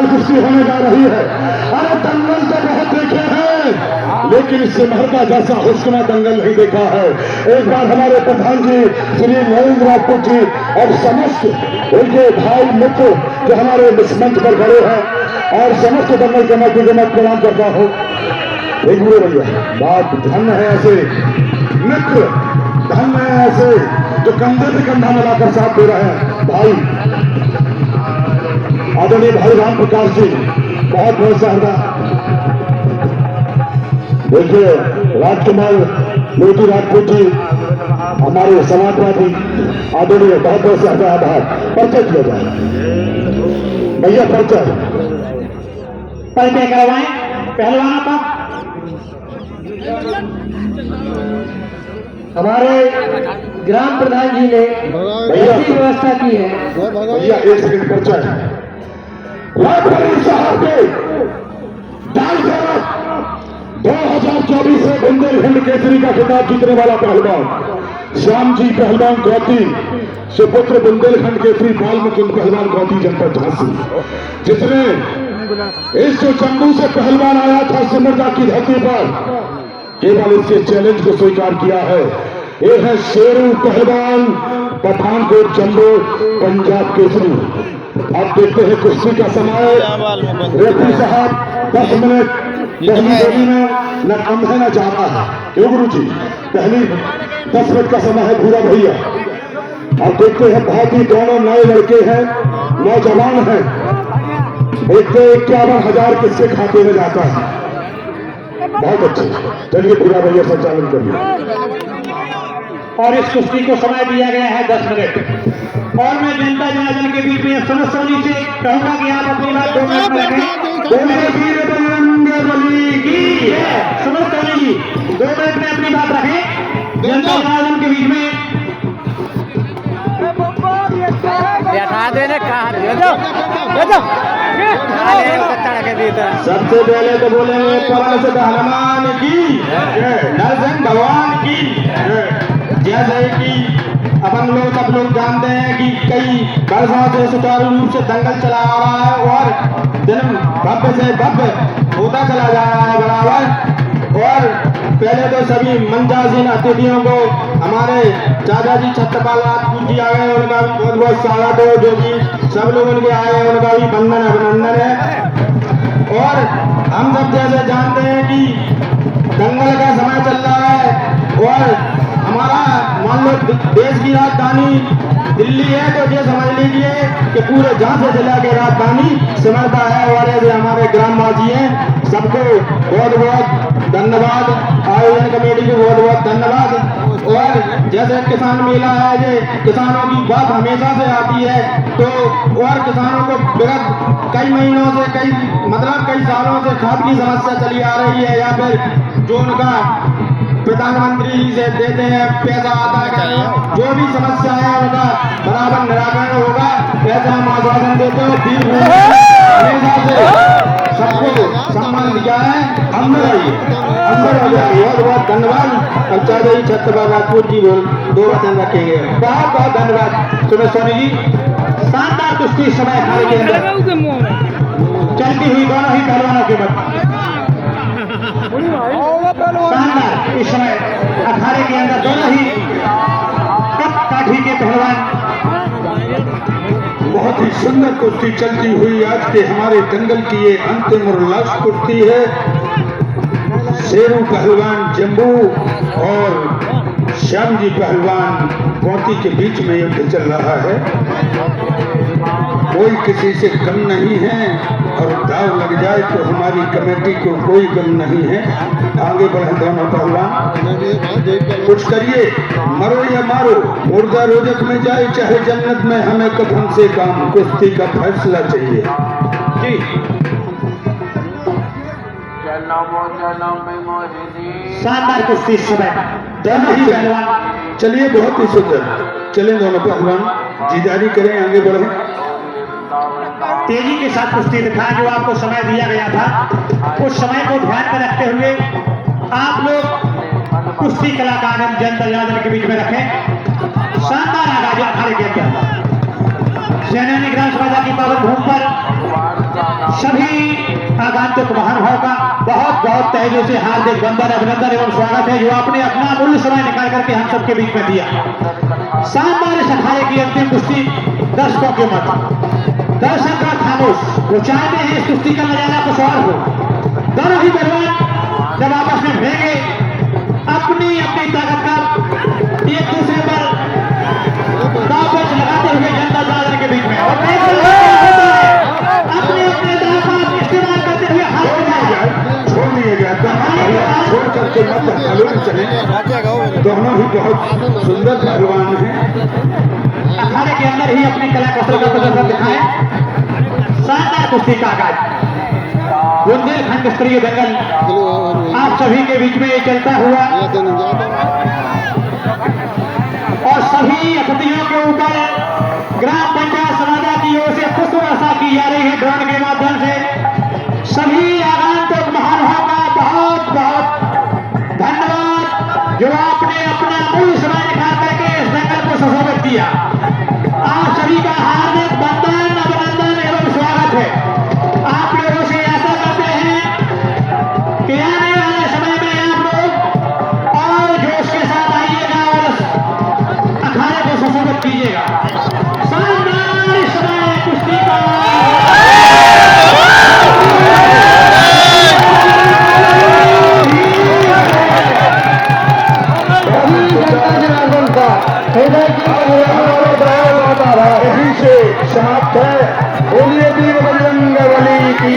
कुश्ती होने जा रही है। अरे दंगल तो बहुत देखे हैं, लेकिन इससे महरका जैसा हुस्ना दंगल नहीं देखा है। एक बार हमारे प्रधान जी श्री नरेंद्र राजपूत जी और समस्त उनके भाई मित्र जो हमारे मंच पर खड़े हैं और समस्त दंगल कमेटी को मैं प्रणाम करता हूँ। एक भैया बात धन है ऐसे मित्र, धन है ऐसे जो कंधे से कंधा मिलाकर साथ दे रहे हैं। भाई आदरणीय भाई राम प्रकाश जी बहुत बहुत सहदा, देखिए राजकुमार मोती राजपूत जी हमारे समाजवादी आदरणीय बहुत बहुत सहदा आभार। परिचय किया जाए भैया, परिचय करवाएं पहलवानों का। हमारे ग्राम प्रधान जी ने ऐसी व्यवस्था की है। भैया एक सेकंड परिचय। साहब के 2024 से बुंदेलखंड केसरी का खिताब जीतने वाला पहलवान श्याम जी पहलवान गौती सुपुत्र बुंदेलखंड केसरी बाल मुकुंद पहलवान गौती जनपद झांसी, जिसने इस जो जम्मू से पहलवान आया था सिमरजा की धरती पर, केवल इसके चैलेंज को स्वीकार किया है। ये है शेरू पहलवान पठानकोट जम्मू पंजाब केसरी। आप देखते हैं कुश्ती का समय, रेफरी साहब 10 मिनट पहली देवी में न कम है न ज्यादा है। क्यों गुरु जी? पहली 10 मिनट का समय है पूरा भैया। आप देखते हैं बहुत ही दोनों नए लड़के हैं, नौजवान हैं। देखते 51,000 किसके खाते में जाता है। बहुत अच्छे, चलिए पूरा भैया संचालन करिए। और इस कुश्ती को समय दिया गया है 10 मिनट। और मैं जनता जनार्दन के बीच में समस्त सोनी से कहूंगा कि आप अपनी बात 2 मिनट में रखें। समस्त सोनी जी 2 मिनट में अपनी बात रखें जनता जनार्दन के बीच में। सबसे पहले तो बोलेंगे पवन से हनुमान की, नरसिंह भगवान की। जैसे कि अपन लोग सब लोग जानते हैं कि कई वर्षों से सुचारू रूप से दंगल चला आ रहा है और दिन भव्य से भव्य होता चला जा रहा है बराबर। और पहले तो सभी मंचासीन अतिथियों को हमारे चाचा जी छत्रपाल राजपूत जी आ गए, उनका भी बहुत बहुत स्वागत है। जो कि सब लोग उनके आए हैं उनका भी वंदन अभिनंदन है। और हम सब जैसे जानते हैं कि दंगल का समय चल रहा है और हमारा मान लो देश की राजधानी दिल्ली है, तो ये समझ लीजिए कि पूरे झांसी जिला के राजधानी सिमरता है। और ऐसे हमारे ग्रामवासी हैं, सबको बहुत बहुत धन्यवाद, आयोजन कमेटी को बहुत बहुत धन्यवाद। और जैसे किसान मेला है, ये किसानों की बात हमेशा से आती है, तो और किसानों को विगत कई महीनों से कई सालों से खाद की समस्या चली आ रही है, या फिर जो उनका प्रधानमंत्री जी से देते हैं पैसा आता है, जो भी समस्या है उनका बराबर निराकरण होगा, ऐसा हम आश्वासन देते हो। हमेशा से सबको सम्मान दिया है। अंदर आइए, अंदर आ जाइए। बहुत बहुत धन्यवाद। अब चाचा जी छत्रपाल राजपूत जी बोल 2 वचन रखेंगे। बहुत बहुत धन्यवाद। सुनो सोनी जी, शानदार कुश्ती समय अखाड़े के अंदर चलती हुई दोनों ही पहलवानों के मध्य शानदार इस समय अखाड़े के अंदर दोनों ही काठी के पहलवान। बहुत ही सुंदर कुश्ती चलती हुई आज के हमारे दंगल की ये अंतिम और लास्ट कुश्ती है। शेरू पहलवान जम्मू और श्याम जी पहलवान गौती के बीच में युद्ध चल रहा है। कोई किसी से कम नहीं है और दाव लग जाए तो हमारी कमेटी को कोई गम नहीं है। आगे बढ़े दोनों पहलवान, कुछ करिए, मरो या मारो, मुर्दा रोजक में जाए चाहे जन्नत में, हमें कफन से काम, कुश्ती का फैसला चाहिए जी। शानदार कुश्ती इस समय दोनों ही पहलवान। चलिए बहुत ही सुंदर, चले दोनों पहलवान जीदारी करें, आगे बढ़े। तेजी के साथ कुश्ती दिखाएं। जो आपको समय दिया गया था उस समय को ध्यान में रखते हुए आप लोग कुश्ती कलाकार जनता जनार्दन के बीच में रखें। शानदार आगाज अखाड़े के अंदर सेनानी ग्राम सभा की पावन भूमि पर सभी आगंतुक महानुभाव का बहुत बहुत तहे से हार्दिक वंदन, अभिनंदन एवं स्वागत है, जो आपने अपना अमूल्य समय निकाल करके हम सबके बीच में दिया। शानदार इस अखाड़े की अंतिम कुश्ती दर्शकों के मत, दर्शक का खामोश, वो चाहते हैं इस कुश्ती का नजारा कुछ और हो। दोनों ही पहलवान जब आपस में भिड़ेंगे अपनी अपनी ताकत का एक दूसरे पर दांव लगाते हुए जनता जनार्दन के बीच में, और अपने अपने दांव का इस्तेमाल करते हुए हाथ उठाए। छोड़ दिए जाता छोड़ करके मत हलून चले। दोनों ही बहुत सुंदर पहलवान हैं। अखाड़े के अंदर ही अपनी कला कौशल का प्रदर्शन दिखाएं। शानदार कुश्ती का आगाज बुंदेलखंड स्तरीय दंगल आप सभी के बीच में चलता हुआ और सभी अतिथियों के ऊपर ग्राम पंचायत समाजा की ओर से पुष्प वर्षा की जा रही है ड्रोन के माध्यम से। सभी आगंतुक महानुभाव का बहुत बहुत धन्यवाद, जो आपने अपना अमूल्य समय निकाल करके इस दंगल को सुशोभित किया। आप सभी का हार्दिक वंदन, अभिनंदन एवं स्वागत है। आप लोगों से आशा करते हैं कि आने वाले समय में आप लोग और जोश के साथ आइएगा और अखाड़े को सुशोभित कीजिएगा। शानदार इस समय कुश्ती का यहीं से समाप्त है। बोलिए वीर बजरंग बली की।